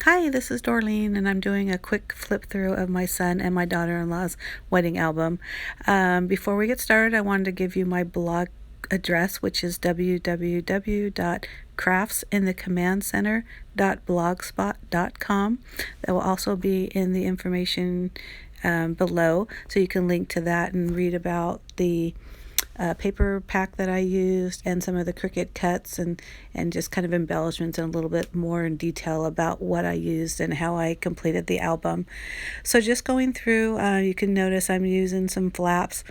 Hi, this is Dorleen, and I'm doing a quick flip through of my son and my daughter-in-law's wedding album. Before we get started, I wanted to give you my blog address, which is www.craftsinthecomandcenter.blogspot.com. That will also be in the information below, so you can link to that and read about the paper pack that I used and some of the Cricut cuts and just kind of embellishments and a little bit more in detail about what I used and how I completed the album. So just going through, you can notice I'm using some flaps.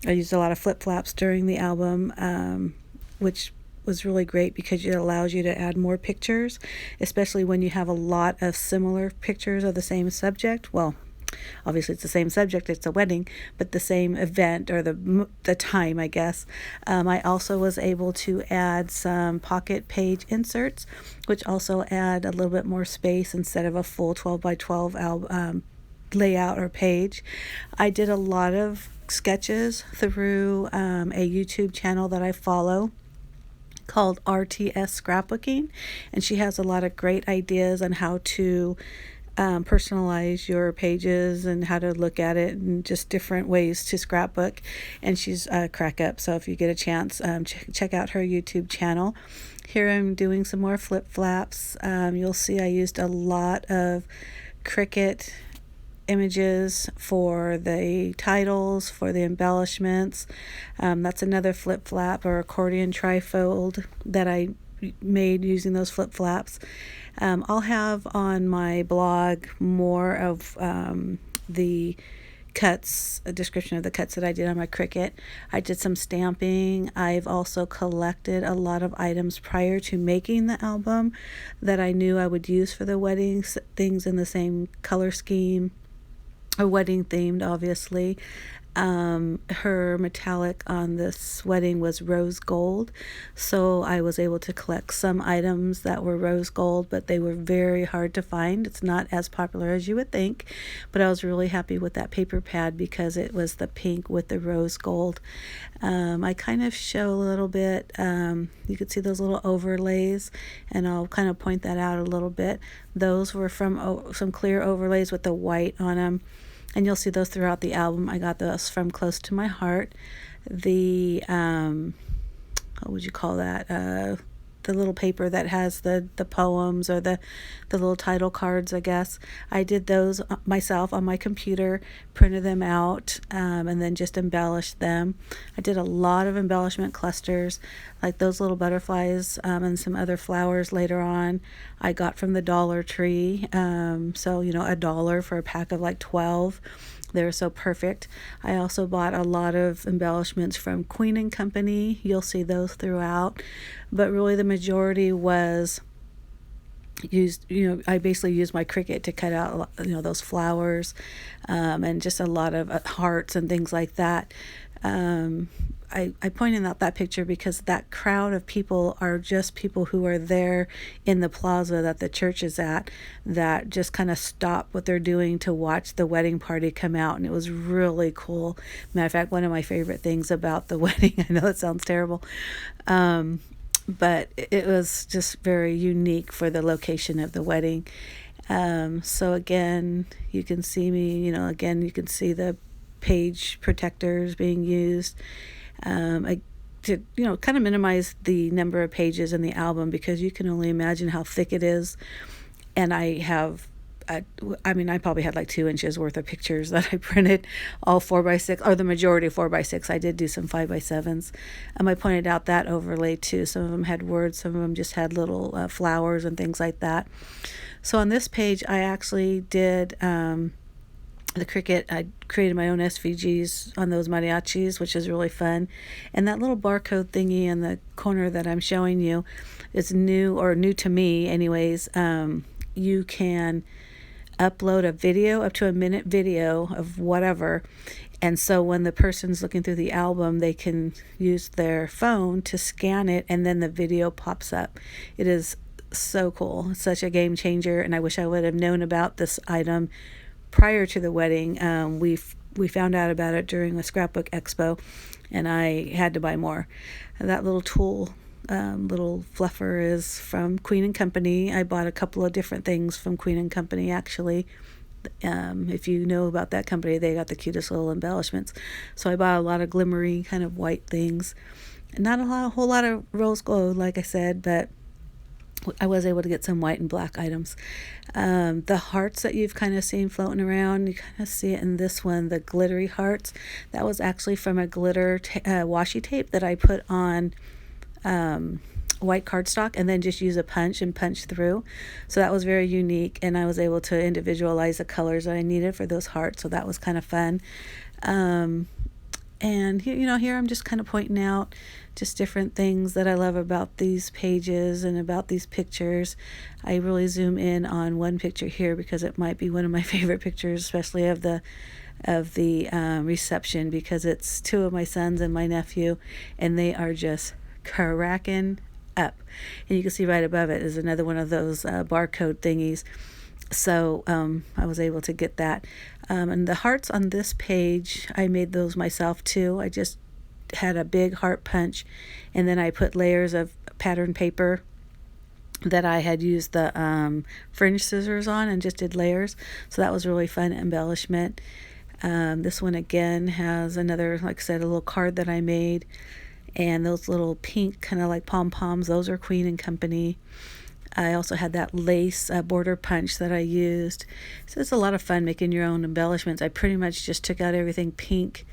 I used a lot of flip flaps during the album, which was really great because it allows you to add more pictures, especially when you have a lot of similar pictures of the same subject. Well, obviously it's the same subject, it's a wedding, but the same event or the time, I guess. I also was able to add some pocket page inserts, which also add a little bit more space instead of a full 12 by 12 layout or page. I did a lot of sketches through a YouTube channel that I follow called RTS Scrapbooking, and she has a lot of great ideas on how to personalize your pages and how to look at it and just different ways to scrapbook. And she's crack up, so if you get a chance, check out her YouTube channel. Here I'm doing some more flip flaps. You'll see I used a lot of Cricut images for the titles, for the embellishments. That's another flip flap or accordion trifold that I made using those flip flaps. I'll have on my blog more of the cuts, a description of the cuts that I did on my Cricut. I did some stamping. I've also collected a lot of items prior to making the album that I knew I would use for the weddings, things in the same color scheme, a wedding themed, obviously. Her metallic on this wedding was rose gold, so I was able to collect some items that were rose gold, but they were very hard to find. It's not as popular as you would think, but I was really happy with that paper pad because it was the pink with the rose gold. I kind of show a little bit, you could see those little overlays, and I'll kind of point that out a little bit. Those were from some clear overlays with the white on them, and you'll see those throughout the album. I got those from Close to My Heart. The what would you call that, the little paper that has the poems or the little title cards, I guess. I did those myself on my computer, printed them out, and then just embellished them. I did a lot of embellishment clusters, like those little butterflies, and some other flowers later on I got from the Dollar Tree. So $1 for a pack of like 12. They're so perfect. I also bought a lot of embellishments from Queen and Company. You'll see those throughout, but really the majority was used, I basically used my Cricut to cut out, those flowers, and just a lot of hearts and things like that. I pointed out that picture because that crowd of people are just people who are there in the plaza that the church is at, that just kind of stop what they're doing to watch the wedding party come out, and it was really cool. Matter of fact, one of my favorite things about the wedding, I know it sounds terrible, but it was just very unique for the location of the wedding. So again, you can see me, again, you can see the page protectors being used, to kind of minimize the number of pages in the album, because you can only imagine how thick it is. And I probably had like 2 inches worth of pictures that I printed, all 4x6, or the majority 4x6. I did do some 5x7s. I pointed out that overlay too. Some of them had words, some of them just had little flowers and things like that. So on this page, I actually did the Cricut. I created my own SVGs on those mariachis, which is really fun. And that little barcode thingy in the corner that I'm showing you is new to me anyways. You can upload a video, up to a minute video of whatever, and so when the person's looking through the album, they can use their phone to scan it, and then the video pops up. It is so cool. It's such a game changer, and I wish I would have known about this item prior to the wedding. We found out about it during the Scrapbook Expo, and I had to buy more. That little tool little fluffer is from Queen and Company. I bought a couple of different things from Queen and Company, actually. If you know about that company, they got the cutest little embellishments. So I bought a lot of glimmery kind of white things. Not a whole lot of rose gold, like I said, but I was able to get some white and black items. The hearts that you've kind of seen floating around, you kind of see it in this one, the glittery hearts. That was actually from a glitter washi tape that I put on white cardstock and then just use a punch and punch through. So that was very unique, and I was able to individualize the colors that I needed for those hearts, so that was kind of fun. And here I'm just kind of pointing out just different things that I love about these pages and about these pictures. I really zoom in on one picture here because it might be one of my favorite pictures, especially of the reception, because it's two of my sons and my nephew, and they are just cracking up. And you can see right above it is another one of those barcode thingies. So I was able to get that. And the hearts on this page, I made those myself too. I just had a big heart punch, and then I put layers of pattern paper that I had used the fringe scissors on and just did layers. So that was really fun embellishment. This one again has another, like I said, a little card that I made. And those little pink kind of like pom-poms, those are Queen and Company. I also had that lace border punch that I used. So it's a lot of fun making your own embellishments. I pretty much just took out everything pink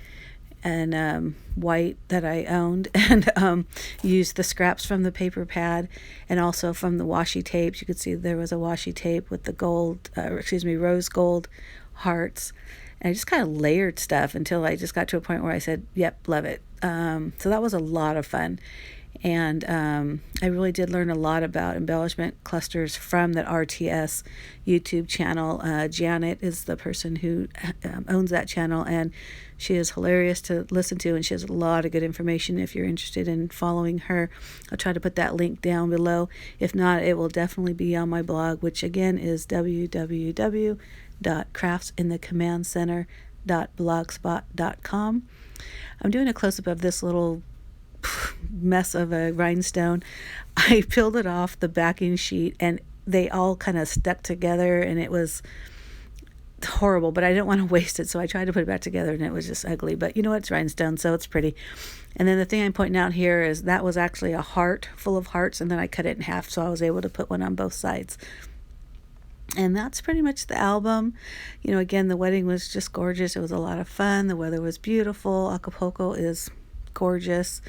and white that I owned and used the scraps from the paper pad and also from the washi tapes. You could see there was a washi tape with the rose gold hearts. And I just kind of layered stuff until I just got to a point where I said, yep, love it. So that was a lot of fun. And I really did learn a lot about embellishment clusters from that RTS YouTube channel. Janet is the person who owns that channel, and she is hilarious to listen to, and she has a lot of good information if you're interested in following her. I'll try to put that link down below. If not, it will definitely be on my blog, which again is www.craftsinthecommandcenter.blogspot.com. I'm doing a close-up of this little mess of a rhinestone. I peeled it off the backing sheet and they all kind of stuck together, and it was horrible, but I didn't want to waste it, so I tried to put it back together and it was just ugly. But you know what, it's rhinestone, so it's pretty. And then the thing I'm pointing out here is that was actually a heart full of hearts, and then I cut it in half, so I was able to put one on both sides. And that's pretty much the album. Again, the wedding was just gorgeous. It was a lot of fun. The weather was beautiful. Acapulco is gorgeous.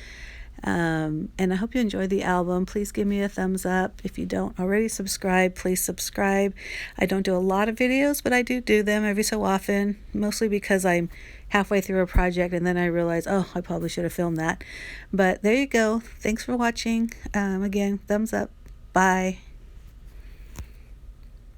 And I hope you enjoyed the album. Please give me a thumbs up. If you don't already subscribe, please subscribe. I don't do a lot of videos, but I do them every so often, mostly because I'm halfway through a project and then I realize, oh, I probably should have filmed that. But there you go. Thanks for watching. Again, thumbs up. Bye.